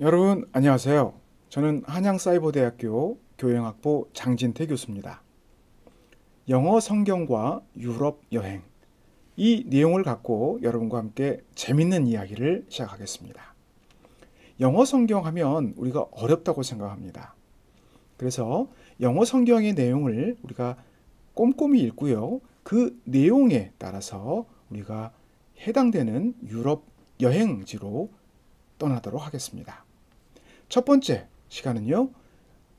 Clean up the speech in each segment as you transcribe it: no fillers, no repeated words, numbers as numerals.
여러분 안녕하세요. 저는 한양사이버대학교 교양학부 장진태 교수입니다. 영어 성경과 유럽 여행, 이 내용을 갖고 여러분과 함께 재밌는 이야기를 시작하겠습니다. 영어 성경 하면 우리가 어렵다고 생각합니다. 그래서 영어 성경의 내용을 우리가 꼼꼼히 읽고요. 그 내용에 따라서 우리가 해당되는 유럽 여행지로 떠나도록 하겠습니다. 첫 번째 시간은요,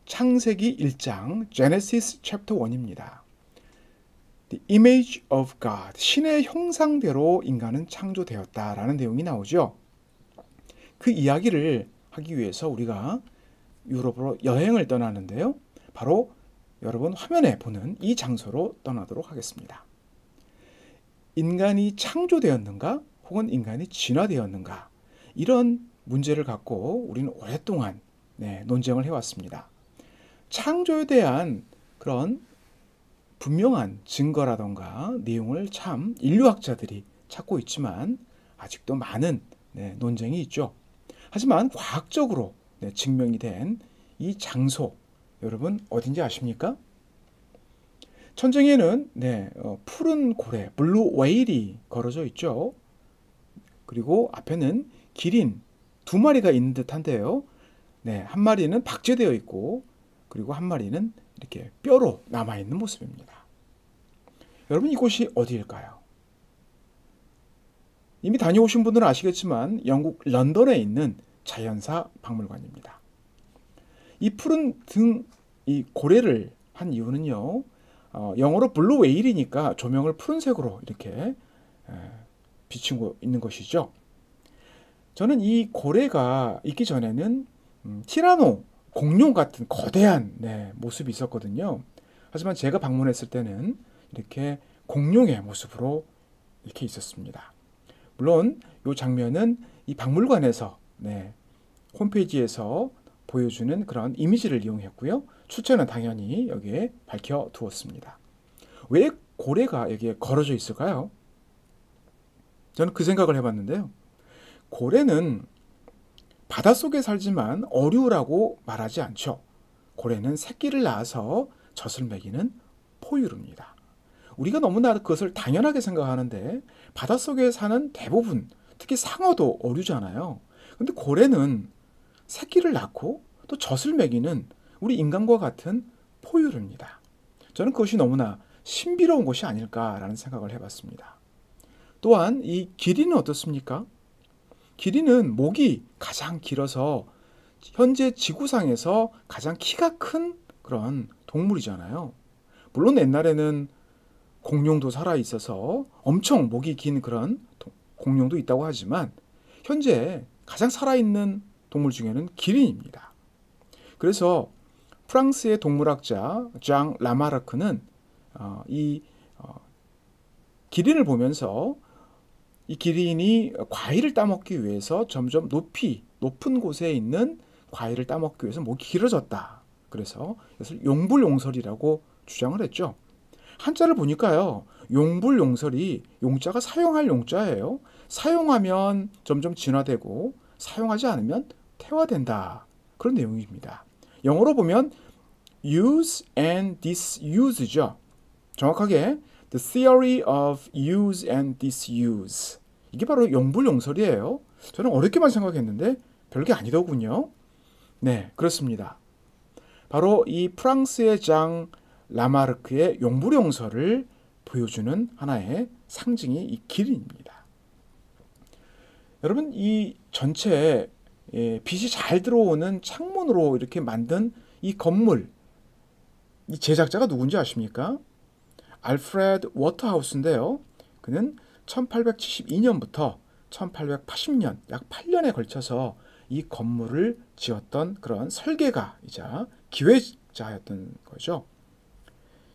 창세기 1장 Genesis chapter 1입니다. The image of God, 신의 형상대로 인간은 창조되었다라는 내용이 나오죠. 그 이야기를 하기 위해서 우리가 유럽으로 여행을 떠나는데요. 바로 여러분 화면에 보는 이 장소로 떠나도록 하겠습니다. 인간이 창조되었는가 혹은 인간이 진화되었는가, 이런 문제를 갖고 우리는 오랫동안 논쟁을 해왔습니다. 창조에 대한 그런 분명한 증거라던가 내용을 참 인류학자들이 찾고 있지만 아직도 많은 논쟁이 있죠. 하지만 과학적으로 증명이 된 이 장소, 여러분 어딘지 아십니까? 천정에는 푸른 고래, 블루 웨일이 걸어져 있죠. 그리고 앞에는 기린 두 마리가 있는 듯한데요. 한 마리는 박제되어 있고, 그리고 한 마리는 이렇게 뼈로 남아있는 모습입니다. 여러분, 이곳이 어디일까요? 이미 다녀오신 분들은 아시겠지만 영국 런던에 있는 자연사 박물관입니다. 이 푸른 이 고래를 한 이유는요, 영어로 블루 웨일이니까 조명을 푸른색으로 이렇게 비추고 있는 것이죠. 저는 이 고래가 있기 전에는 티라노, 공룡 같은 거대한 모습이 있었거든요. 하지만 제가 방문했을 때는 이렇게 공룡의 모습으로 이렇게 있었습니다. 물론 이 장면은 이 박물관에서 홈페이지에서 보여주는 그런 이미지를 이용했고요. 출처는 당연히 여기에 밝혀두었습니다. 왜 고래가 여기에 걸어져 있을까요? 저는 그 생각을 해봤는데요. 고래는 바닷속에 살지만 어류라고 말하지 않죠. 고래는 새끼를 낳아서 젖을 먹이는 포유류입니다. 우리가 너무나 그것을 당연하게 생각하는데 바닷속에 사는 대부분, 특히 상어도 어류잖아요. 근데 고래는 새끼를 낳고 또 젖을 먹이는 우리 인간과 같은 포유류입니다. 저는 그것이 너무나 신비로운 것이 아닐까라는 생각을 해봤습니다. 또한 이 기린은 어떻습니까? 기린은 목이 가장 길어서 현재 지구상에서 가장 키가 큰 그런 동물이잖아요. 물론 옛날에는 공룡도 살아 있어서 엄청 목이 긴 그런 공룡도 있다고 하지만 현재 가장 살아있는 동물 중에는 기린입니다. 그래서 프랑스의 동물학자 장 라마르크는 이 기린을 보면서 이 기린이 과일을 따먹기 위해서 점점 높은 곳에 있는 과일을 따먹기 위해서 목이 길어졌다. 그래서 이것을 용불용설이라고 주장을 했죠. 한자를 보니까요, 용불용설이 용자가 사용할 용자예요. 사용하면 점점 진화되고 사용하지 않으면 태화된다. 그런 내용입니다. 영어로 보면 use and disuse죠. 정확하게 the theory of use and disuse. 이게 바로 용불용설이에요. 저는 어렵게만 생각했는데 별게 아니더군요. 네, 그렇습니다. 바로 이 프랑스의 장 라마르크의 용불용설을 보여주는 하나의 상징이 이 기린입니다. 여러분, 이 전체 빛이 잘 들어오는 창문으로 이렇게 만든 이 건물, 이 제작자가 누군지 아십니까? 알프레드 워터하우스인데요. 그는 1872년부터 1880년, 약 8년에 걸쳐서 이 건물을 지었던 그런 설계가이자 기획자였던 거죠.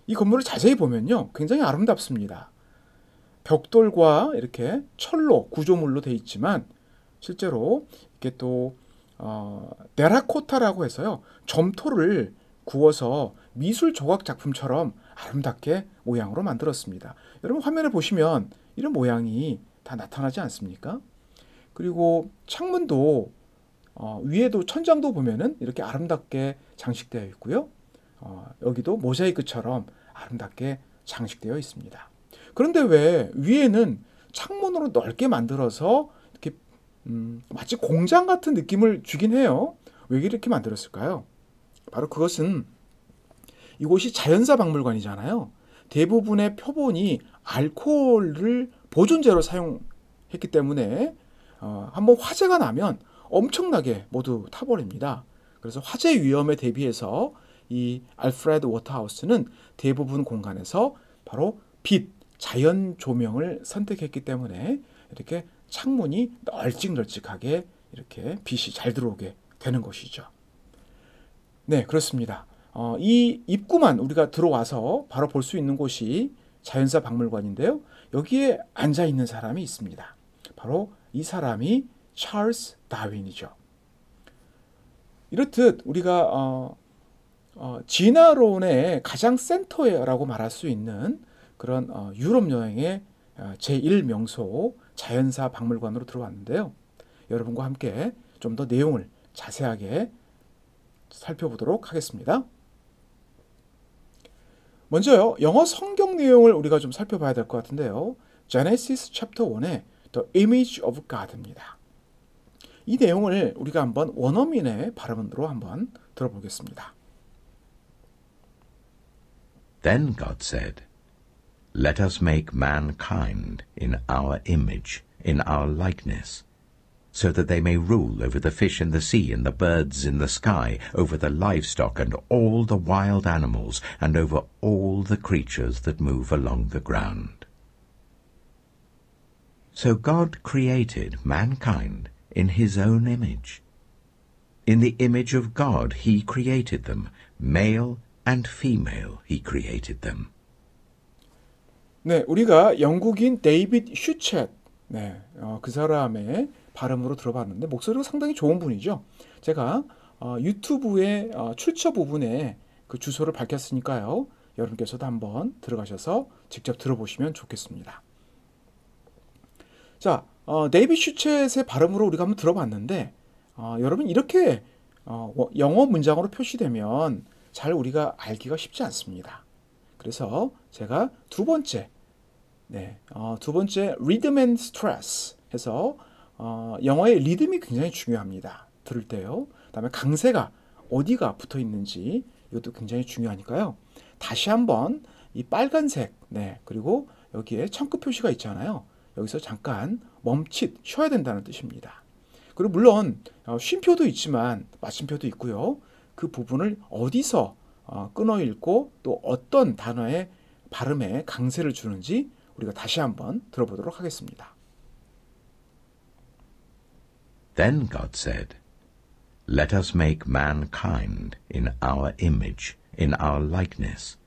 이 건물을 자세히 보면요, 굉장히 아름답습니다. 벽돌과 이렇게 철로 구조물로 되어 있지만 실제로 이렇게 또 테라코타라고 해서요, 점토를 구워서 미술 조각 작품처럼 아름답게 모양으로 만들었습니다. 여러분 화면에 보시면 이런 모양이 다 나타나지 않습니까? 그리고 창문도 위에도 천장도 보면은 이렇게 아름답게 장식되어 있고요. 여기도 모자이크처럼 아름답게 장식되어 있습니다. 그런데 왜 위에는 창문으로 넓게 만들어서 이렇게 마치 공장 같은 느낌을 주긴 해요. 왜 이렇게 만들었을까요? 바로 그것은 이곳이 자연사 박물관이잖아요. 대부분의 표본이 알코올을 보존제로 사용했기 때문에 한번 화재가 나면 엄청나게 모두 타버립니다. 그래서 화재 위험에 대비해서 이 알프레드 워터하우스는 대부분 공간에서 바로 빛, 자연 조명을 선택했기 때문에 이렇게 창문이 널찍널찍하게 이렇게 빛이 잘 들어오게 되는 것이죠. 네, 그렇습니다. 이 입구만 우리가 들어와서 바로 볼 수 있는 곳이 자연사 박물관인데요. 여기에 앉아 있는 사람이 있습니다. 바로 이 사람이 찰스 다윈이죠. 이렇듯 우리가 진화론의 가장 센터라고 말할 수 있는 그런 유럽 여행의 제1명소 자연사 박물관으로 들어왔는데요. 여러분과 함께 좀 더 내용을 자세하게 살펴보도록 하겠습니다. 먼저요, 영어 성경 내용을 우리가 좀 살펴봐야 될 것 같은데요. Genesis chapter 1의 The Image of God입니다. 이 내용을 우리가 한번 원어민의 발음으로 한번 들어보겠습니다. Then God said, Let us make mankind in our image, in our likeness, so that they may rule over the fish in the sea and the birds in the sky, over the livestock and all the wild animals, and over all the creatures that move along the ground. So God created mankind in his own image. In the image of God he created them, male and female he created them. 네, 우리가 영국인 데이빗 슈쳇, 그 사람의 발음으로 들어봤는데 목소리가 상당히 좋은 분이죠. 제가 유튜브의 출처 부분에 그 주소를 밝혔으니까요. 여러분께서도 한번 들어가셔서 직접 들어보시면 좋겠습니다. 자, 데이빗 슈쳇의 발음으로 우리가 한번 들어봤는데 여러분 이렇게 영어 문장으로 표시되면 잘 우리가 알기가 쉽지 않습니다. 그래서 제가 두 번째 리듬 앤 스트레스 해서 영어의 리듬이 굉장히 중요합니다. 들을 때요. 그다음에 강세가 어디가 붙어 있는지 이것도 굉장히 중요하니까요. 다시 한번 이 빨간색, 그리고 여기에 청크 표시가 있잖아요. 여기서 잠깐 쉬어야 된다는 뜻입니다. 그리고 물론 쉼표도 있지만 마침표도 있고요. 그 부분을 어디서 끊어 읽고 또 어떤 단어의 발음에 강세를 주는지 우리가 다시 한번 들어보도록 하겠습니다. Then God said, Let us make mankind in our image, in our likeness,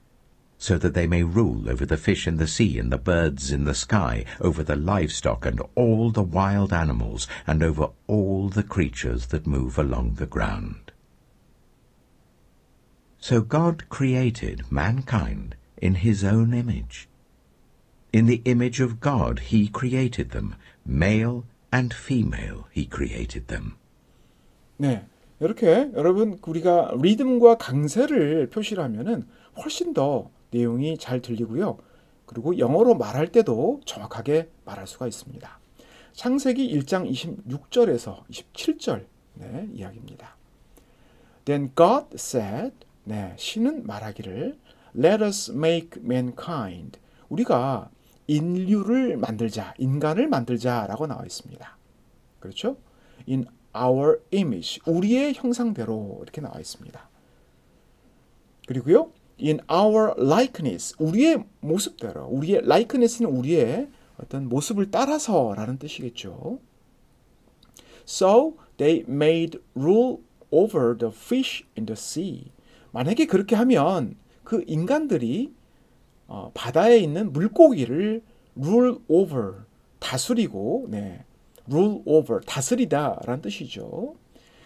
so that they may rule over the fish in the sea and the birds in the sky, over the livestock and all the wild animals, and over all the creatures that move along the ground. So God created mankind in his own image. In the image of God he created them, male and female he created them. 네, 이렇게 여러분 우리가 리듬과 강세를 표시를 하면은 훨씬 더 내용이 잘 들리고요. 그리고 영어로 말할 때도 정확하게 말할 수가 있습니다. 창세기 1장 26절에서 27절 이야기입니다. Then God said, 신은 말하기를 Let us make mankind. 우리가 인류를 만들자, 인간을 만들자라고 나와 있습니다. 그렇죠? In our image, 우리의 형상대로 이렇게 나와 있습니다. 그리고요, in our likeness, 우리의 모습대로, 우리의 likeness는 우리의 어떤 모습을 따라서라는 뜻이겠죠. So they made rule over the fish in the sea. 만약에 그렇게 하면 그 인간들이 바다에 있는 물고기를 rule over, 다스리고, rule over, 다스리다라는 뜻이죠.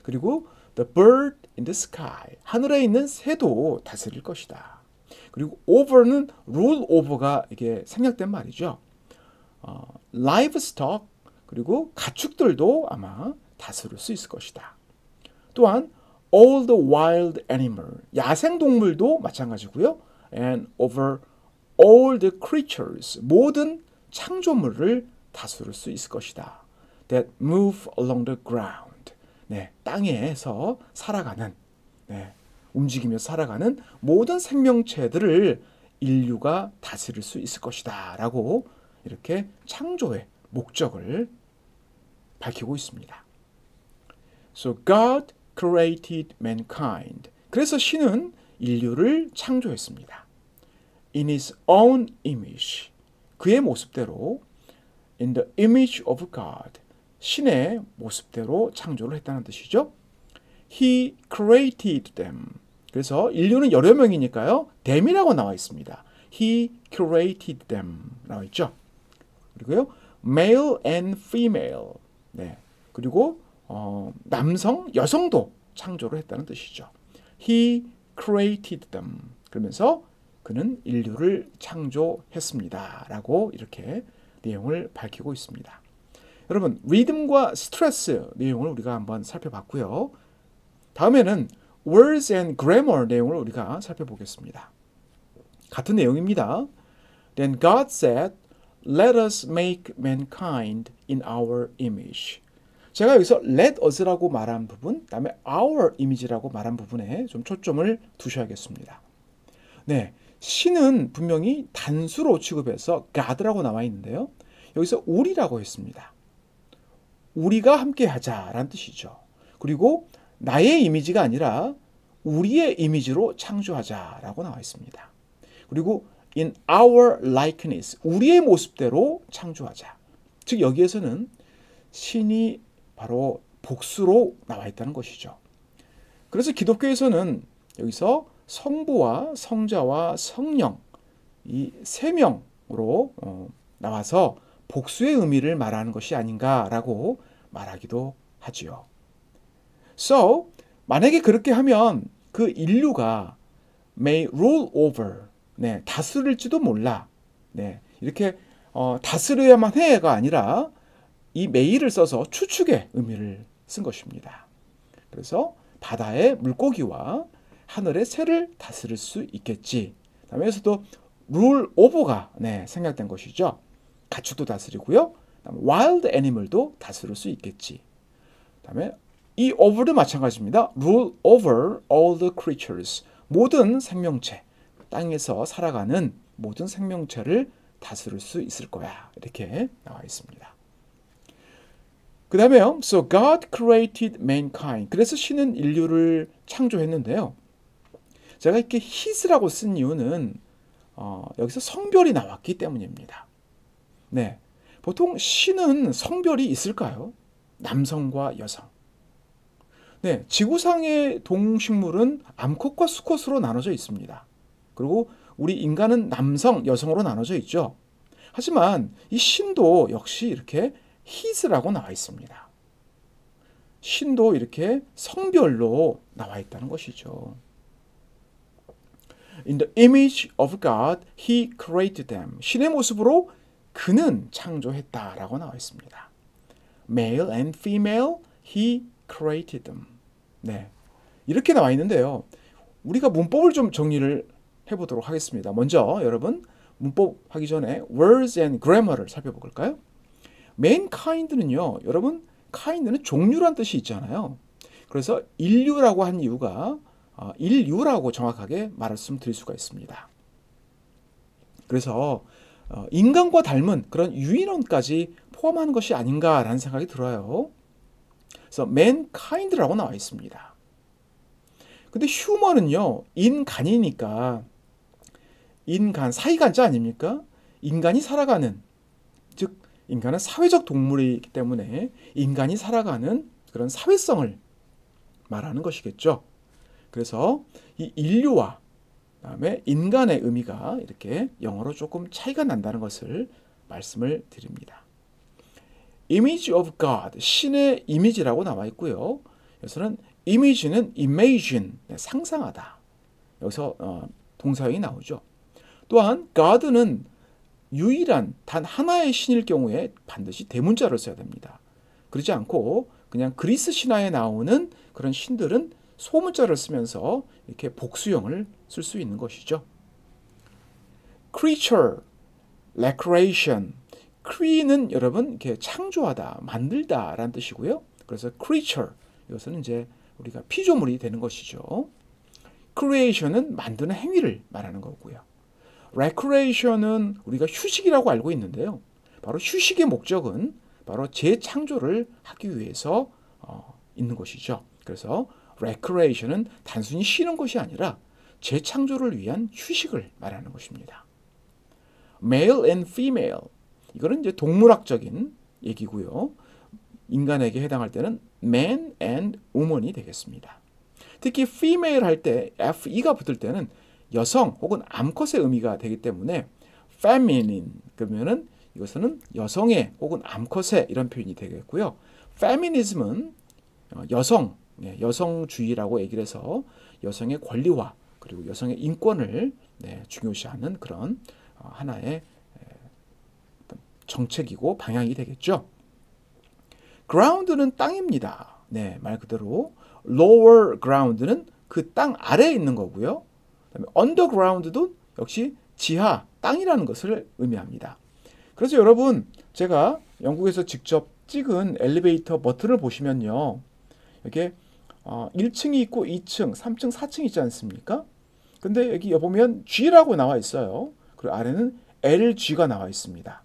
그리고 the bird in the sky, 하늘에 있는 새도 다스릴 것이다. 그리고 over는 rule over가 이게 생략된 말이죠. livestock, 그리고 가축들도 아마 다스릴 수 있을 것이다. 또한 all the wild animal, 야생동물도 마찬가지고요. and over all the creatures, 모든 창조물을 다스릴 수 있을 것이다. that move along the ground, 네, 땅에서 살아가는, 네, 움직이면서 살아가는 모든 생명체들을 인류가 다스릴 수 있을 것이다 라고 이렇게 창조의 목적을 밝히고 있습니다. So God created mankind. 그래서 신은 인류를 창조했습니다. In his own image. 그의 모습대로 in the image of God. 신의 모습대로 창조를 했다는 뜻이죠. He created them. 그래서 인류는 여러 명이니까요. them이라고 나와 있습니다. He created them 나와 있죠. 그리고요. male and female. 네. 그리고 남성, 여성도 창조를 했다는 뜻이죠. He created them. 그러면서 그는 인류를 창조했습니다. 라고 이렇게 내용을 밝히고 있습니다. 여러분, 리듬과 스트레스 내용을 우리가 한번 살펴봤고요. 다음에는 words and grammar 내용을 우리가 살펴보겠습니다. 같은 내용입니다. Then God said, let us make mankind in our image. 제가 여기서 let us라고 말한 부분, 그다음에 our image라고 말한 부분에 좀 초점을 두셔야겠습니다. 네, 신은 분명히 단수로 취급해서 God라고 나와 있는데요. 여기서 우리라고 했습니다. 우리가 함께 하자라는 뜻이죠. 그리고 나의 이미지가 아니라 우리의 이미지로 창조하자라고 나와 있습니다. 그리고 in our likeness, 우리의 모습대로 창조하자. 즉 여기에서는 신이 바로 복수로 나와 있다는 것이죠. 그래서 기독교에서는 여기서 성부와 성자와 성령 이 세 명으로 나와서 복수의 의미를 말하는 것이 아닌가라고 말하기도 하지요. So, 만약에 그렇게 하면 그 인류가 may rule over, 네, 다스릴지도 몰라. 네, 이렇게 다스려야만 해가 아니라 이 may를 써서 추측의 의미를 쓴 것입니다. 그래서 바다의 물고기와 하늘의 새를 다스릴 수 있겠지. 다음에서도 rule over가 네, 생략된 것이죠. 가축도 다스리고요. wild animal도 다스릴 수 있겠지. 다음에 이 over도 마찬가지입니다. rule over all the creatures. 모든 생명체, 땅에서 살아가는 모든 생명체를 다스릴 수 있을 거야. 이렇게 나와 있습니다. 그 다음에요. So God created mankind. 그래서 신은 인류를 창조했는데요. 제가 이렇게 his라고 쓴 이유는 여기서 성별이 나왔기 때문입니다. 네, 보통 신은 성별이 있을까요? 남성과 여성. 네, 지구상의 동식물은 암컷과 수컷으로 나눠져 있습니다. 그리고 우리 인간은 남성, 여성으로 나눠져 있죠. 하지만 이 신도 역시 이렇게 his라고 나와 있습니다. 신도 이렇게 성별로 나와 있다는 것이죠. In the image of God, He created them. 신의 모습으로 그는 창조했다라고 나와 있습니다. Male and female, He created them. 네, 이렇게 나와 있는데요. 우리가 문법을 좀 정리를 해보도록 하겠습니다. 먼저 여러분 문법 하기 전에 words and grammar를 살펴볼까요? mankind는요, 여러분 kind는 종류란 뜻이 있잖아요. 그래서 인류라고 한 이유가 인류라고 정확하게 말씀드릴 수가 있습니다. 그래서 인간과 닮은 그런 유인원까지 포함하는 것이 아닌가라는 생각이 들어요. 그래서 mankind라고 나와 있습니다. 근데 human은요, 인간이니까 인간, 사이간자 아닙니까? 인간이 살아가는, 즉 인간은 사회적 동물이기 때문에 인간이 살아가는 그런 사회성을 말하는 것이겠죠. 그래서 이 인류와 그다음에 인간의 의미가 이렇게 영어로 조금 차이가 난다는 것을 말씀을 드립니다. Image of God, 신의 이미지라고 나와 있고요. 여기서는 image는 imagine, 상상하다. 여기서 동사형이 나오죠. 또한 God는 유일한 단 하나의 신일 경우에 반드시 대문자를 써야 됩니다. 그렇지 않고 그냥 그리스 신화에 나오는 그런 신들은 소문자를 쓰면서 이렇게 복수형을 쓸 수 있는 것이죠. creature, recreation. cre는 여러분 이렇게 창조하다, 만들다라는 뜻이고요. 그래서 creature 이것은 이제 우리가 피조물이 되는 것이죠. creation은 만드는 행위를 말하는 거고요. recreation은 우리가 휴식이라고 알고 있는데요. 바로 휴식의 목적은 바로 재창조를 하기 위해서 있는 것이죠. 그래서 recreation은 단순히 쉬는 것이 아니라 재창조를 위한 휴식을 말하는 것입니다. male and female. 이거는 이제 동물학적인 얘기고요. 인간에게 해당할 때는 man and woman이 되겠습니다. 특히 female 할 때 fe가 붙을 때는 여성 혹은 암컷의 의미가 되기 때문에 feminine 그러면은 이것은 여성의 혹은 암컷의 이런 표현이 되겠고요. feminism은 여성, 여성주의라고 얘기를 해서 여성의 권리와 그리고 여성의 인권을 중요시하는 그런 하나의 정책이고 방향이 되겠죠. ground는 땅입니다. 네, 말 그대로 lower ground는 그 땅 아래에 있는 거고요. 그다음에 underground도 역시 지하, 땅이라는 것을 의미합니다. 그래서 여러분, 제가 영국에서 직접 찍은 엘리베이터 버튼을 보시면요. 이렇게 1층이 있고 2층, 3층, 4층 있지 않습니까? 근데 여기 보면 G라고 나와 있어요. 그리고 아래는 LG가 나와 있습니다.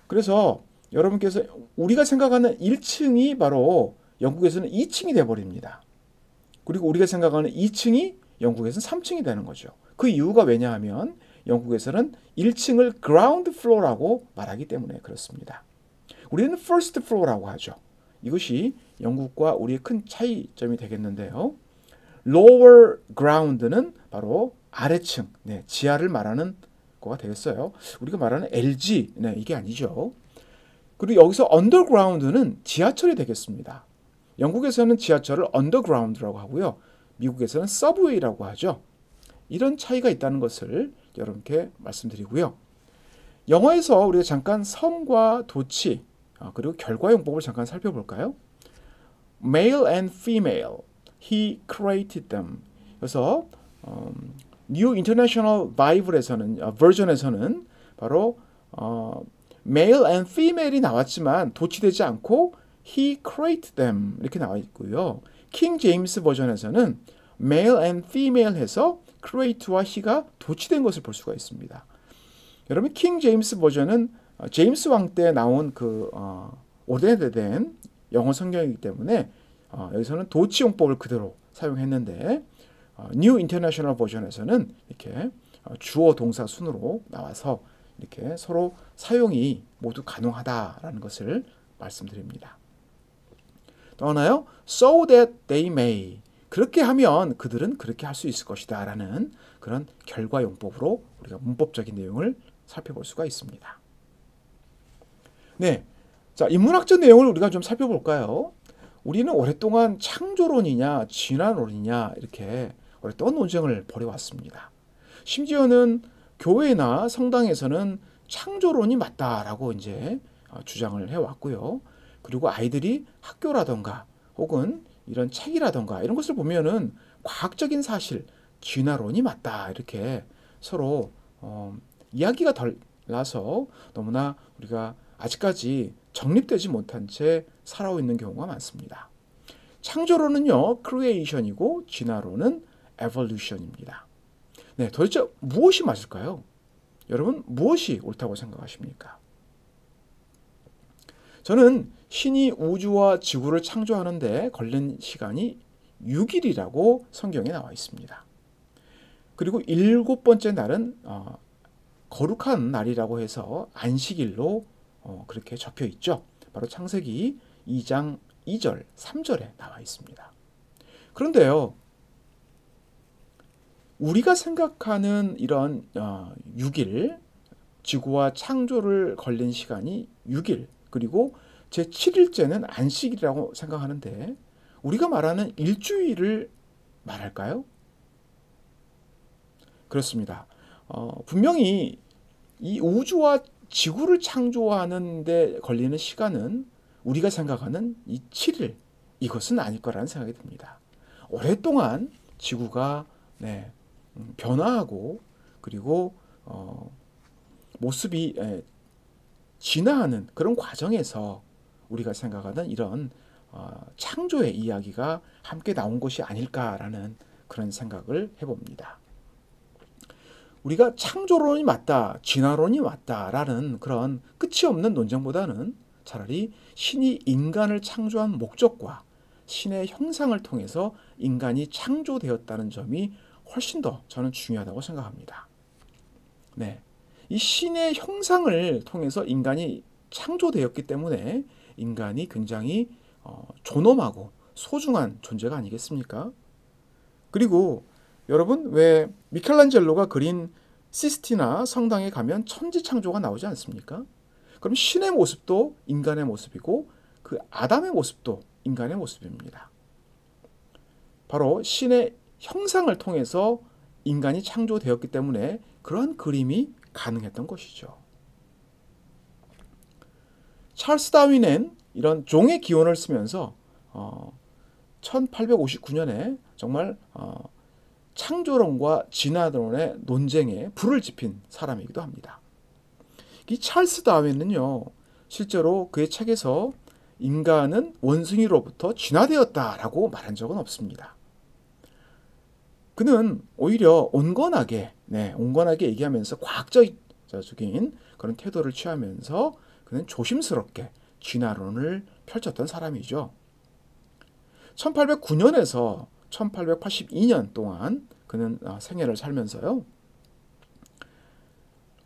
그래서 여러분께서 우리가 생각하는 1층이 바로 영국에서는 2층이 되어버립니다. 그리고 우리가 생각하는 2층이 영국에서는 3층이 되는 거죠. 그 이유가 왜냐하면 영국에서는 1층을 ground floor라고 말하기 때문에 그렇습니다. 우리는 first floor라고 하죠. 이것이 영국과 우리의 큰 차이점이 되겠는데요. lower ground는 바로 아래층, 지하를 말하는 거가 되겠어요. 우리가 말하는 LG, 이게 아니죠. 그리고 여기서 underground는 지하철이 되겠습니다. 영국에서는 지하철을 underground라고 하고요. 미국에서는 subway라고 하죠. 이런 차이가 있다는 것을 여러분께 말씀드리고요. 영어에서 우리가 잠깐 섬과 도치 그리고 결과용법을 잠깐 살펴볼까요? Male and female, he created them. 그래서 New International Version에서는 바로 male and female이 나왔지만 도치되지 않고 he created them 이렇게 나와 있고요. 킹 제임스 버전에서는 male and female 해서 create와 he가 도치된 것을 볼 수가 있습니다. 여러분 킹 제임스 버전은 제임스 왕 때 나온 그 오래된 영어 성경이기 때문에 여기서는 도치 용법을 그대로 사용했는데 New International Version에서는 이렇게 주어 동사 순으로 나와서 이렇게 서로 사용이 모두 가능하다라는 것을 말씀드립니다. 또 하나요? So that they may. 그렇게 하면 그들은 그렇게 할 수 있을 것이다 라는 그런 결과용법으로 우리가 문법적인 내용을 살펴볼 수가 있습니다. 네, 자 인문학적 내용을 우리가 좀 살펴볼까요? 우리는 오랫동안 창조론이냐 진화론이냐 이렇게 오랫동안 논쟁을 벌여왔습니다. 심지어는 교회나 성당에서는 창조론이 맞다라고 이제 주장을 해왔고요. 그리고 아이들이 학교라던가 혹은 이런 책이라던가 이런 것을 보면은 과학적인 사실, 진화론이 맞다 이렇게 서로 이야기가 달라서 너무나 우리가 아직까지 정립되지 못한 채 살아오고 있는 경우가 많습니다. 창조론은요, 크리에이션이고 진화론은 에볼루션입니다. 네, 도대체 무엇이 맞을까요? 여러분 무엇이 옳다고 생각하십니까? 저는 신이 우주와 지구를 창조하는데 걸린 시간이 6일이라고 성경에 나와 있습니다. 그리고 7번째 날은 거룩한 날이라고 해서 안식일로 그렇게 적혀 있죠. 바로 창세기 2장 2절, 3절에 나와 있습니다. 그런데요, 우리가 생각하는 이런 6일, 지구와 창조를 걸린 시간이 6일, 그리고 제7일째는 안식이라고 생각하는데 우리가 말하는 일주일을 말할까요? 그렇습니다. 분명히 이 우주와 지구를 창조하는 데 걸리는 시간은 우리가 생각하는 이 7일, 이것은 아닐 거라는 생각이 듭니다. 오랫동안 지구가 변화하고 그리고 모습이 진화하는 그런 과정에서 우리가 생각하는 이런 창조의 이야기가 함께 나온 것이 아닐까라는 그런 생각을 해봅니다. 우리가 창조론이 맞다, 진화론이 맞다라는 그런 끝이 없는 논쟁보다는 차라리 신이 인간을 창조한 목적과 신의 형상을 통해서 인간이 창조되었다는 점이 훨씬 더 저는 중요하다고 생각합니다. 네, 이 신의 형상을 통해서 인간이 창조되었기 때문에 인간이 굉장히 존엄하고 소중한 존재가 아니겠습니까? 그리고 여러분, 왜 미켈란젤로가 그린 시스티나 성당에 가면 천지창조가 나오지 않습니까? 그럼 신의 모습도 인간의 모습이고 그 아담의 모습도 인간의 모습입니다. 바로 신의 형상을 통해서 인간이 창조되었기 때문에 그러한 그림이 가능했던 것이죠. 찰스 다윈은 이런 종의 기원을 쓰면서 1859년에 정말 창조론과 진화론의 논쟁에 불을 지핀 사람이기도 합니다. 이 찰스 다윈은요, 실제로 그의 책에서 인간은 원숭이로부터 진화되었다라고 말한 적은 없습니다. 그는 오히려 온건하게 얘기하면서 과학적인 그런 태도를 취하면서 그는 조심스럽게 진화론을 펼쳤던 사람이죠. 1809년에서 1882년 동안 그는 생애를 살면서요,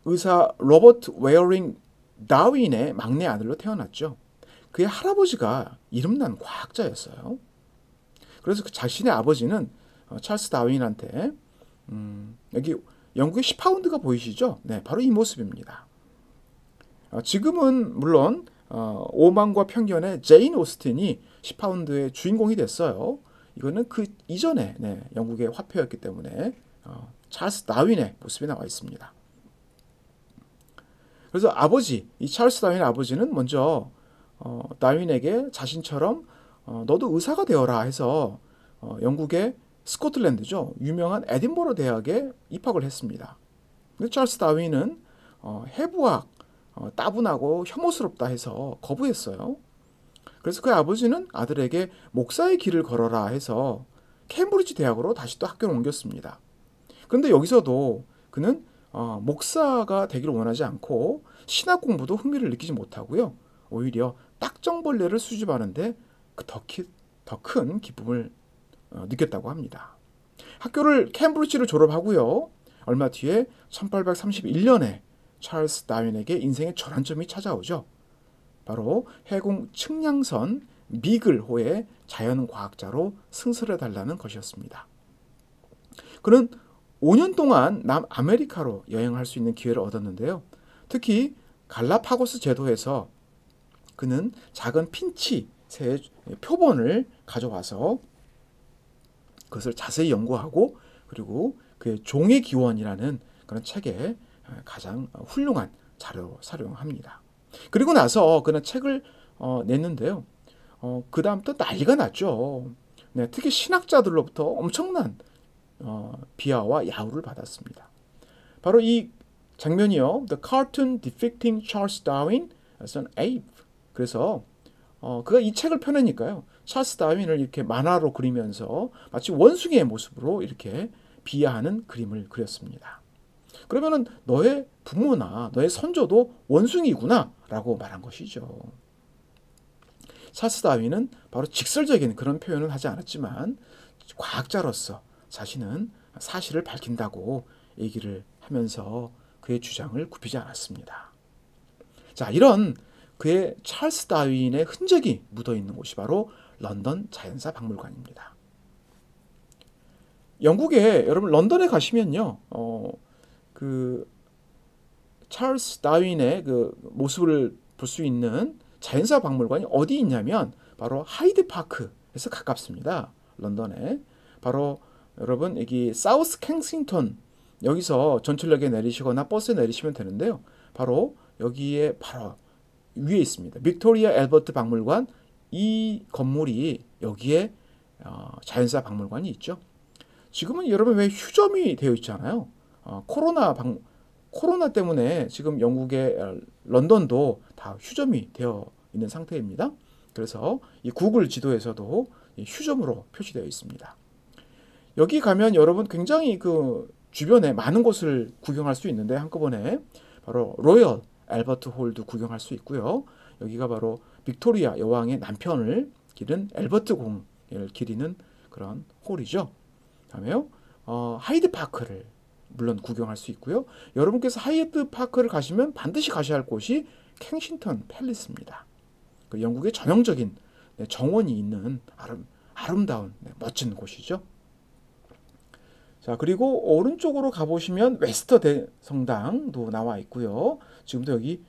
의사 로버트 웨어링 다윈의 막내 아들로 태어났죠. 그의 할아버지가 이름난 과학자였어요. 그래서 그 자신의 아버지는 찰스 다윈한테 여기 영국의 10파운드가 보이시죠? 네, 바로 이 모습입니다. 지금은 물론 오만과 편견의 제인 오스틴이 10파운드의 주인공이 됐어요. 이거는 그 이전에 영국의 화폐였기 때문에 찰스 다윈의 모습이 나와 있습니다. 그래서 이 찰스 다윈의 아버지는 먼저 다윈에게 자신처럼 너도 의사가 되어라 해서 영국의 스코틀랜드죠, 유명한 에딘버러 대학에 입학을 했습니다. 근데 찰스 다윈은 해부학 따분하고 혐오스럽다 해서 거부했어요. 그래서 그 아버지는 아들에게 목사의 길을 걸어라 해서 케임브리지 대학으로 다시 또 학교를 옮겼습니다. 그런데 여기서도 그는 목사가 되기를 원하지 않고 신학 공부도 흥미를 느끼지 못하고요, 오히려 딱정벌레를 수집하는데 더 큰 기쁨을 느꼈다고 합니다. 학교를 케임브리지를 졸업하고요, 얼마 뒤에 1831년에 찰스 다윈에게 인생의 전환점이 찾아오죠. 바로 해공 측량선 미글호의 자연과학자로 승선해달라는 것이었습니다. 그는 5년 동안 남아메리카로 여행할 수 있는 기회를 얻었는데요. 특히 갈라파고스 제도에서 그는 작은 핀치 새의 표본을 가져와서 그것을 자세히 연구하고 그리고 그의 종의 기원이라는 그런 책에 가장 훌륭한 자료로 사용합니다. 그리고 나서 그는 책을 냈는데요. 그 다음부터 난리가 났죠. 네, 특히 신학자들로부터 엄청난 비하와 야유를 받았습니다. 바로 이 장면이요, The Cartoon Depicting Charles Darwin as an Ape. 그래서 그가 이 책을 펴내니까요, 찰스 다윈을 이렇게 만화로 그리면서 마치 원숭이의 모습으로 이렇게 비하하는 그림을 그렸습니다. 그러면은 너의 부모나 너의 선조도 원숭이구나 라고 말한 것이죠. 찰스 다윈은 바로 직설적인 그런 표현은 하지 않았지만 과학자로서 자신은 사실을 밝힌다고 얘기를 하면서 그의 주장을 굽히지 않았습니다. 자, 이런 그의 찰스 다윈의 흔적이 묻어있는 곳이 바로 런던 자연사 박물관입니다. 영국에 여러분 런던에 가시면요, 그 찰스 다윈의 그 모습을 볼 수 있는 자연사 박물관이 어디 있냐면 바로 하이드 파크에서 가깝습니다. 런던에. 바로 여러분 여기 사우스 켄싱턴, 여기서 전철역에 내리시거나 버스에 내리시면 되는데요. 바로 여기에 바로 위에 있습니다. 빅토리아 앨버트 박물관 이 건물이 여기에 자연사 박물관이 있죠. 지금은 여러분 왜 휴점이 되어 있잖아요. 코로나 때문에 지금 영국의 런던도 다 휴점이 되어 있는 상태입니다. 그래서 이 구글 지도에서도 이 휴점으로 표시되어 있습니다. 여기 가면 여러분 굉장히 그 주변에 많은 곳을 구경할 수 있는데 한꺼번에 바로 로열 앨버트 홀도 구경할 수 있고요. 여기가 바로 빅토리아 여왕의 남편을 기른 앨버트 공을 기리는 그런 홀이죠. 다음에요. 하이드 파크를 물론 구경할 수 있고요. 여러분께서 하이드 파크를 가시면 반드시 가셔야 할 곳이 켄싱턴 팰리스입니다. 그 영국의 전형적인 정원이 있는 아름다운 멋진 곳이죠. 자, 그리고 오른쪽으로 가보시면 웨스터 대성당도 나와 있고요. 지금도 여기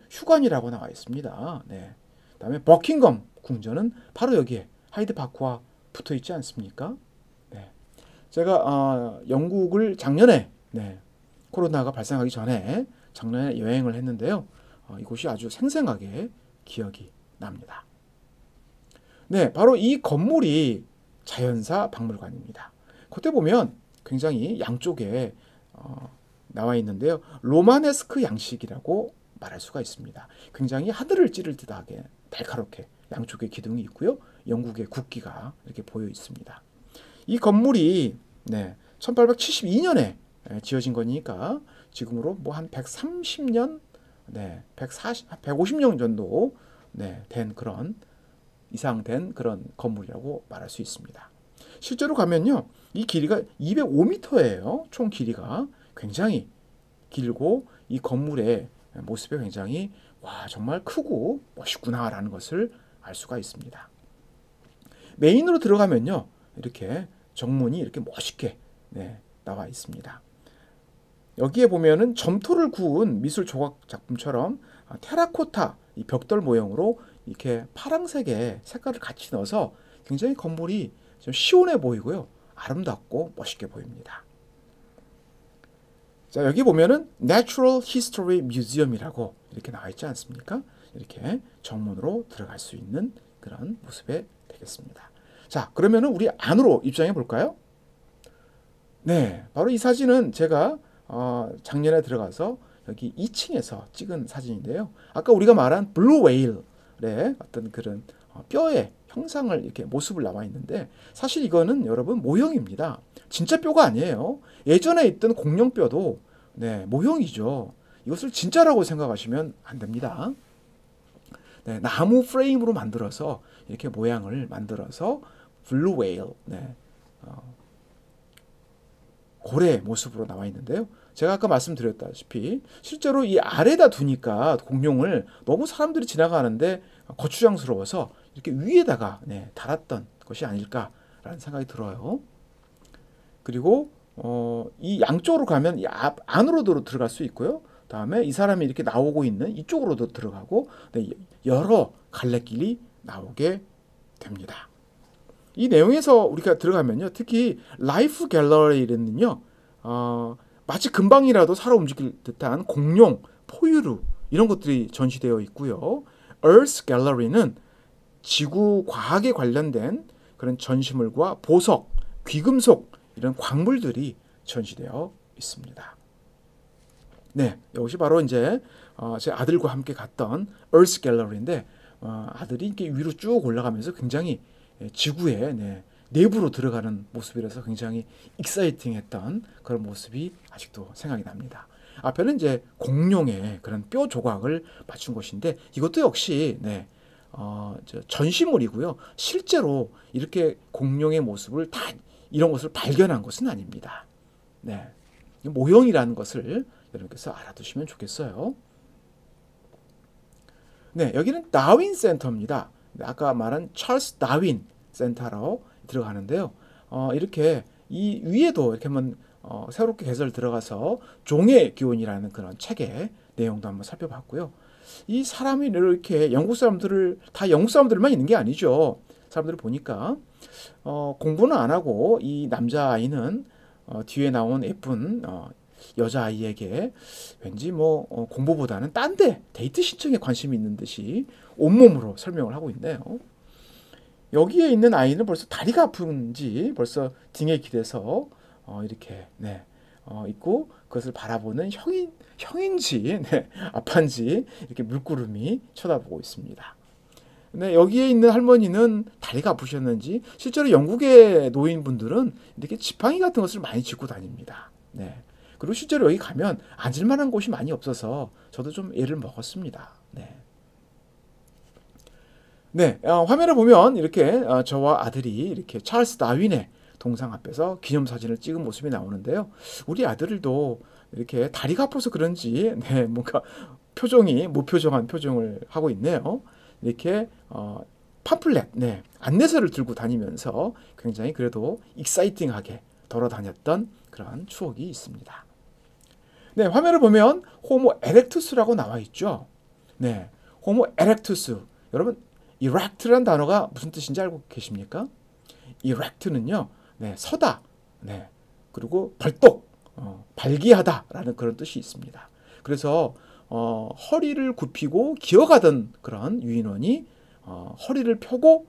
휴관이라고 나와 있습니다. 네. 그다음에 버킹엄 궁전은 바로 여기에 하이드 파크와 붙어 있지 않습니까? 네. 제가 영국을 작년에 코로나가 발생하기 전에 작년에 여행을 했는데요. 이곳이 아주 생생하게 기억이 납니다. 네, 바로 이 건물이 자연사 박물관입니다. 그때 보면 굉장히 양쪽에 나와 있는데요. 로마네스크 양식이라고 말할 수가 있습니다. 굉장히 하늘을 찌를 듯하게 날카롭게 양쪽에 기둥이 있고요. 영국의 국기가 이렇게 보여 있습니다. 이 건물이 1872년에 지어진 거니까 지금으로 뭐 한 130년, 150년 정도 된 그런 이상 된 그런 건물이라고 말할 수 있습니다. 실제로 가면요, 이 길이가 205m예요. 총 길이가 굉장히 길고 이 건물의 모습이 굉장히 와 정말 크고 멋있구나라는 것을 알 수가 있습니다. 메인으로 들어가면요, 이렇게 정문이 이렇게 멋있게 나와 있습니다. 여기에 보면은 점토를 구운 미술 조각 작품처럼 테라코타 이 벽돌 모형으로 이렇게 파란색의 색깔을 같이 넣어서 굉장히 건물이 좀 시원해 보이고요, 아름답고 멋있게 보입니다. 자, 여기 보면은 Natural History Museum이라고 이렇게 나와 있지 않습니까? 이렇게 정문으로 들어갈 수 있는 그런 모습에 되겠습니다. 자, 그러면은 우리 안으로 입장해 볼까요? 네, 바로 이 사진은 제가 작년에 들어가서 여기 2층에서 찍은 사진인데요. 아까 우리가 말한 블루 웨일의 어떤 그런 뼈의 형상을 이렇게 모습을 나와 있는데 사실 이거는 여러분 모형입니다. 진짜 뼈가 아니에요. 예전에 있던 공룡뼈도 모형이죠. 이것을 진짜라고 생각하시면 안 됩니다. 나무 프레임으로 만들어서 이렇게 모양을 만들어서 블루 웨일 고래 모습으로 나와 있는데요. 제가 아까 말씀드렸다시피 실제로 이 아래다 두니까 공룡을 너무 사람들이 지나가는데 거추장스러워서 이렇게 위에다가 달았던 것이 아닐까라는 생각이 들어요. 그리고 이 양쪽으로 가면 이 안으로도 들어갈 수 있고요. 다음에 이 사람이 이렇게 나오고 있는 이쪽으로도 들어가고 여러 갈래길이 나오게 됩니다. 이 내용에서 우리가 들어가면요, 특히 라이프 갤러리는요, 마치 금방이라도 살아 움직일 듯한 공룡, 포유류 이런 것들이 전시되어 있고요. Earth Gallery는 지구 과학에 관련된 그런 전시물과 보석, 귀금속 이런 광물들이 전시되어 있습니다. 네, 이것이 바로 이제 제 아들과 함께 갔던 Earth Gallery인데 아들이 이렇게 위로 쭉 올라가면서 굉장히 지구의 내부로 들어가는 모습이라서 굉장히 익사이팅했던 그런 모습이 아직도 생각이 납니다. 앞에는 이제 공룡의 그런 뼈 조각을 맞춘 것인데 이것도 역시 전시물이고요. 실제로 이렇게 공룡의 모습을 다 이런 것을 발견한 것은 아닙니다. 모형이라는 것을 여러분께서 알아두시면 좋겠어요. 여기는 다윈 센터입니다. 아까 말한 찰스 다윈 센터로 들어가는데요. 이렇게 이 위에도 이렇게 한번 새롭게 개설 들어가서 종의 기원이라는 그런 책의 내용도 한번 살펴봤고요. 이 사람이 이렇게 영국 사람들만 있는 게 아니죠. 사람들을 보니까 공부는 안 하고 이 남자아이는 뒤에 나온 예쁜 여자아이에게 왠지 공부보다는 딴 데 데이트 신청에 관심이 있는 듯이 온몸으로 설명을 하고 있네요. 여기에 있는 아이는 벌써 다리가 아픈지 벌써 등에 기대서 이렇게 있고 그것을 바라보는 형인지 아빠인지 이렇게 물구름이 쳐다보고 있습니다. 네, 여기에 있는 할머니는 다리가 아프셨는지 실제로 영국의 노인분들은 이렇게 지팡이 같은 것을 많이 짚고 다닙니다. 네. 그리고 실제로 여기 가면 앉을 만한 곳이 많이 없어서 저도 좀 애를 먹었습니다. 네. 네, 화면을 보면 이렇게 저와 아들이 이렇게 찰스 다윈의 동상 앞에서 기념사진을 찍은 모습이 나오는데요. 우리 아들도 이렇게 다리가 아파서 그런지 뭔가 표정이 무표정한 표정을 하고 있네요. 이렇게 팜플렛, 안내서를 들고 다니면서 굉장히 그래도 익사이팅하게 돌아다녔던 그런 추억이 있습니다. 네, 화면을 보면 호모 에렉투스라고 나와 있죠. 네, 호모 에렉투스. 여러분, erect라는 단어가 무슨 뜻인지 알고 계십니까? erect는요, 서다, 그리고 벌떡, 발기하다라는 그런 뜻이 있습니다. 그래서 허리를 굽히고 기어가던 그런 유인원이 허리를 펴고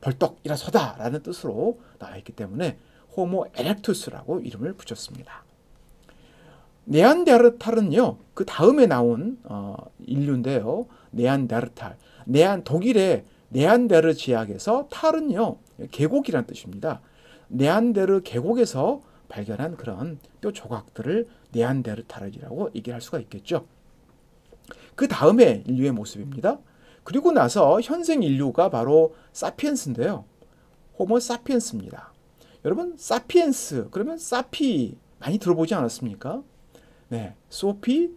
벌떡 일어서다라는 뜻으로 나와 있기 때문에 호모 에렉투스라고 이름을 붙였습니다. 네안데르탈은요, 그 다음에 나온 인류인데요. 네안데르탈, 독일의 네안데르 지역에서 탈은요, 계곡이란 뜻입니다. 네안데르 계곡에서 발견한 그런 뼈 조각들을 네안데르탈이라고 얘기할 수가 있겠죠. 그 다음에 인류의 모습입니다. 그리고 나서 현생 인류가 바로 사피엔스인데요. 호모 사피엔스입니다. 여러분, 사피엔스 그러면 사피 많이 들어보지 않았습니까? 네, 소피,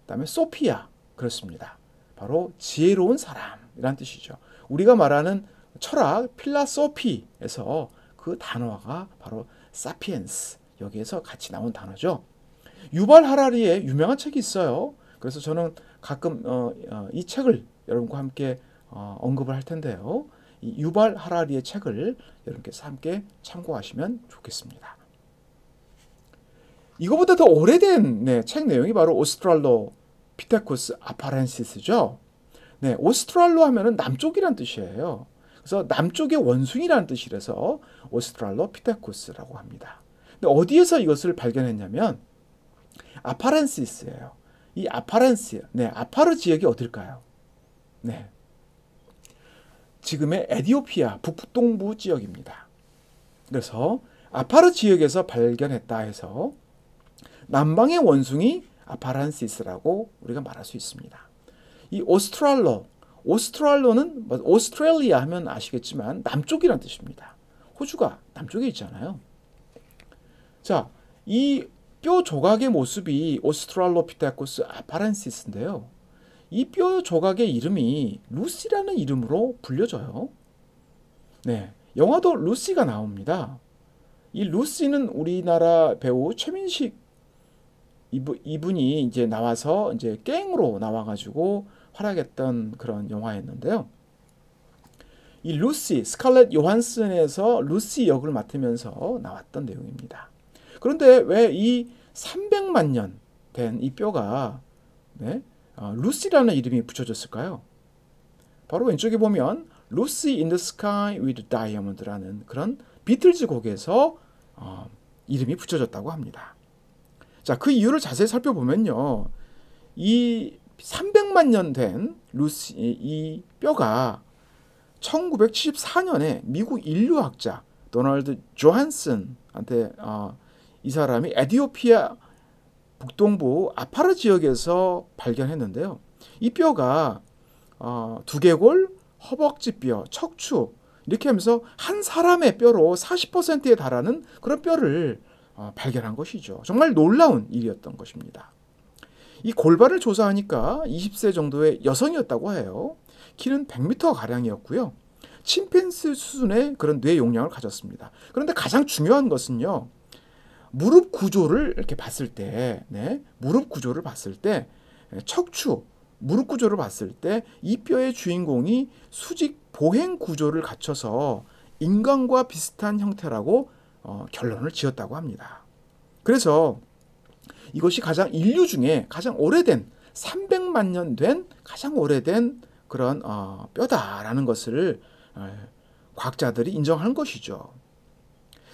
그다음에 소피아, 그렇습니다. 바로 지혜로운 사람이란 뜻이죠. 우리가 말하는 철학 필라소피에서 그 단어가 바로 사피엔스, 여기에서 같이 나온 단어죠. 유발 하라리의 유명한 책이 있어요. 그래서 저는 가끔 이 책을 여러분과 함께 언급을 할 텐데요. 이 유발 하라리의 책을 여러분께서 함께 참고하시면 좋겠습니다. 이거보다 더 오래된 책 내용이 바로 오스트랄로피테쿠스 아파렌시스죠. 네, 오스트랄로 하면은 남쪽이란 뜻이에요. 그래서 남쪽의 원숭이라는 뜻이라서 오스트랄로피테쿠스라고 합니다. 근데 어디에서 이것을 발견했냐면 아파렌시스예요. 이 아파렌시, 아파르 지역이 어딜까요? 네, 지금의 에티오피아 북동부 지역입니다. 그래서 아파르 지역에서 발견했다 해서 남방의 원숭이 아파렌시스라고 우리가 말할 수 있습니다. 이 오스트랄로는 오스트레일리아 하면 아시겠지만 남쪽이란 뜻입니다. 호주가 남쪽에 있잖아요. 자, 이 뼈 조각의 모습이 오스트랄로피테쿠스 아파렌시스인데요. 이 뼈 조각의 이름이 루시라는 이름으로 불려져요. 네, 영화도 루시가 나옵니다. 이 루시는 우리나라 배우 최민식 이분이 이제 나와서 이제 깽으로 나와가지고 활약했던 그런 영화였는데요. 이 루시, 스칼렛 요한슨에서 루시 역을 맡으면서 나왔던 내용입니다. 그런데 왜 이 300만 년 된 이 뼈가 루시라는 이름이 붙여졌을까요? 바로 왼쪽에 보면 Lucy in the Sky with Diamond라는 그런 비틀즈 곡에서 이름이 붙여졌다고 합니다. 자, 그 이유를 자세히 살펴보면요, 이 300만 년 된 루시 이 뼈가 1974년에 미국 인류학자 도널드 조한슨한테 이 사람이 에티오피아 북동부 아파르 지역에서 발견했는데요. 이 뼈가 두개골, 허벅지 뼈, 척추 이렇게 하면서 한 사람의 뼈로 40%에 달하는 그런 뼈를 발견한 것이죠. 정말 놀라운 일이었던 것입니다. 이 골반을 조사하니까 20세 정도의 여성이었다고 해요. 키는 100m가량이었고요. 침팬스 수준의 그런 뇌 용량을 가졌습니다. 그런데 가장 중요한 것은요, 무릎 구조를 이렇게 봤을 때, 무릎 구조를 봤을 때, 척추, 무릎 구조를 봤을 때 이 뼈의 주인공이 수직 보행 구조를 갖춰서 인간과 비슷한 형태라고 결론을 지었다고 합니다. 그래서 이것이 가장 인류 중에 가장 오래된 300만 년 된 가장 오래된 그런 뼈다라는 것을 과학자들이 인정한 것이죠.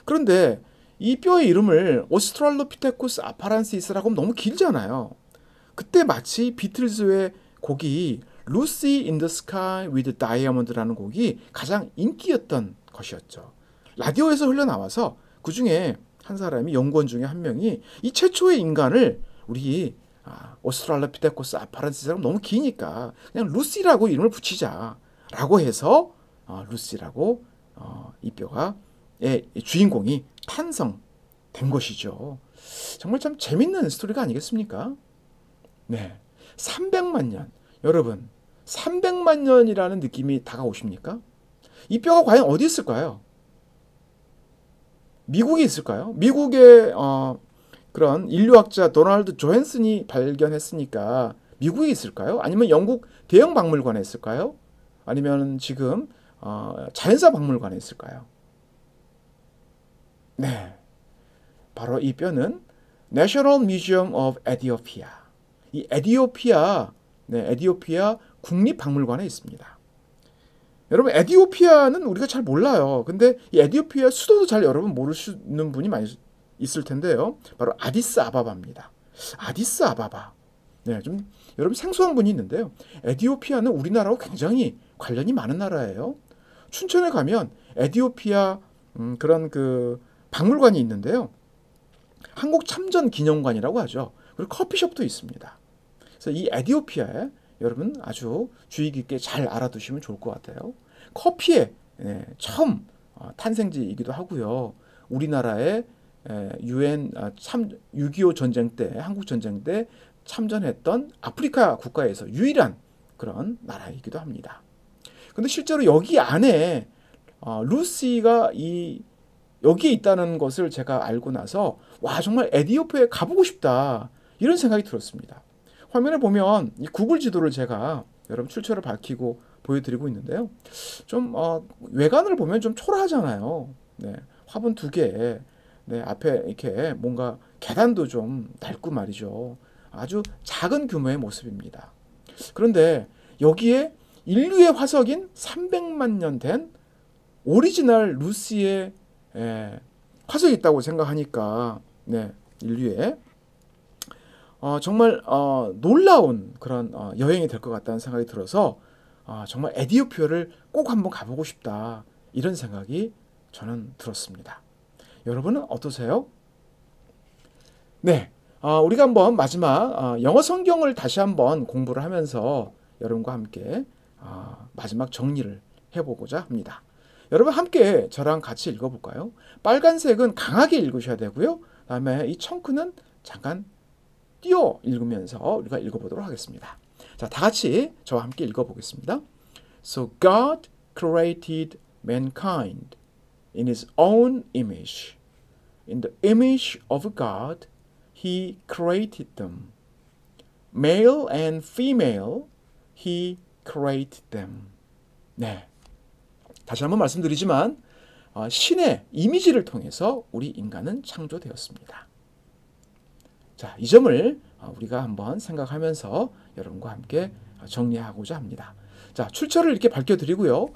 그런데 이 뼈의 이름을 오스트랄로피테쿠스 아파란시스라고 하면 너무 길잖아요. 그때 마치 비틀즈의 곡이 Lucy in the Sky with Diamond라는 곡이 가장 인기였던 것이었죠. 라디오에서 흘러나와서 그 중에 한 사람이 연구원 중에 한 명이 이 최초의 인간을 우리 오스트랄로피테쿠스 아파란시스라고 너무 기니까 그냥 루시라고 이름을 붙이자라고 해서 루시라고 이 뼈가 주인공이 탄생된 것이죠. 정말 참 재밌는 스토리가 아니겠습니까? 네, 300만 년. 여러분, 300만 년이라는 느낌이 다가오십니까? 이 뼈가 과연 어디 있을까요? 미국에 있을까요? 미국의 그런 인류학자 도널드 조앤슨이 발견했으니까 미국에 있을까요? 아니면 영국 대형 박물관에 있을까요? 아니면 지금 자연사 박물관에 있을까요? 네, 바로 이 뼈는 National Museum of Ethiopia, 이 에디오피아 국립박물관에 있습니다. 여러분, 에디오피아는 우리가 잘 몰라요. 근데 이 에디오피아 수도도 잘 여러분 모르시는 분이 많이 있을 텐데요. 바로 아디스아바바입니다. 아디스아바바. 네, 좀 여러분 생소한 분이 있는데요. 에디오피아는 우리나라하고 굉장히 관련이 많은 나라예요. 춘천에 가면 에디오피아 그런 그 박물관이 있는데요. 한국 참전 기념관이라고 하죠. 그리고 커피숍도 있습니다. 그래서 이 에디오피아에 여러분 아주 주의 깊게 잘 알아두시면 좋을 것 같아요. 커피의 처음 탄생지이기도 하고요. 우리나라의 UN 6.25 전쟁 때, 한국 전쟁 때 참전했던 아프리카 국가에서 유일한 그런 나라이기도 합니다. 근데 실제로 여기 안에 루시가 여기에 있다는 것을 제가 알고 나서 와, 정말 에디오피아에 가보고 싶다 이런 생각이 들었습니다. 화면에 보면 이 구글 지도를 제가 여러분 출처를 밝히고 보여드리고 있는데요. 좀 외관을 보면 좀 초라하잖아요. 네, 화분 2개, 네, 앞에 이렇게 뭔가 계단도 좀 낡고 말이죠. 아주 작은 규모의 모습입니다. 그런데 여기에 인류의 화석인 300만 년 된 오리지널 루시의 화석이 있다고 생각하니까 네, 인류의 정말 놀라운 그런 여행이 될 것 같다는 생각이 들어서 정말 에디오피아를 꼭 한번 가보고 싶다 이런 생각이 저는 들었습니다. 여러분은 어떠세요? 네, 우리가 한번 마지막 영어 성경을 다시 한번 공부를 하면서 여러분과 함께 마지막 정리를 해보고자 합니다. 여러분 함께 저랑 같이 읽어볼까요? 빨간색은 강하게 읽으셔야 되고요. 그다음에 이 청크는 잠깐 띄어 읽으면서 우리가 읽어보도록 하겠습니다. 자, 다 같이 저와 함께 읽어보겠습니다. So God created mankind in His own image. In the image of God, He created them. Male and female, He created them. 네, 다시 한번 말씀드리지만 신의 이미지를 통해서 우리 인간은 창조되었습니다. 자, 이 점을 우리가 한번 생각하면서 여러분과 함께 정리하고자 합니다. 자, 출처를 이렇게 밝혀드리고요.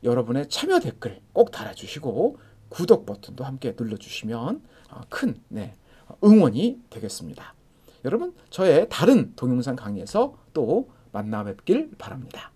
여러분의 참여 댓글 꼭 달아주시고 구독 버튼도 함께 눌러주시면 큰 응원이 되겠습니다. 여러분, 저의 다른 동영상 강의에서 또 만나 뵙길 바랍니다.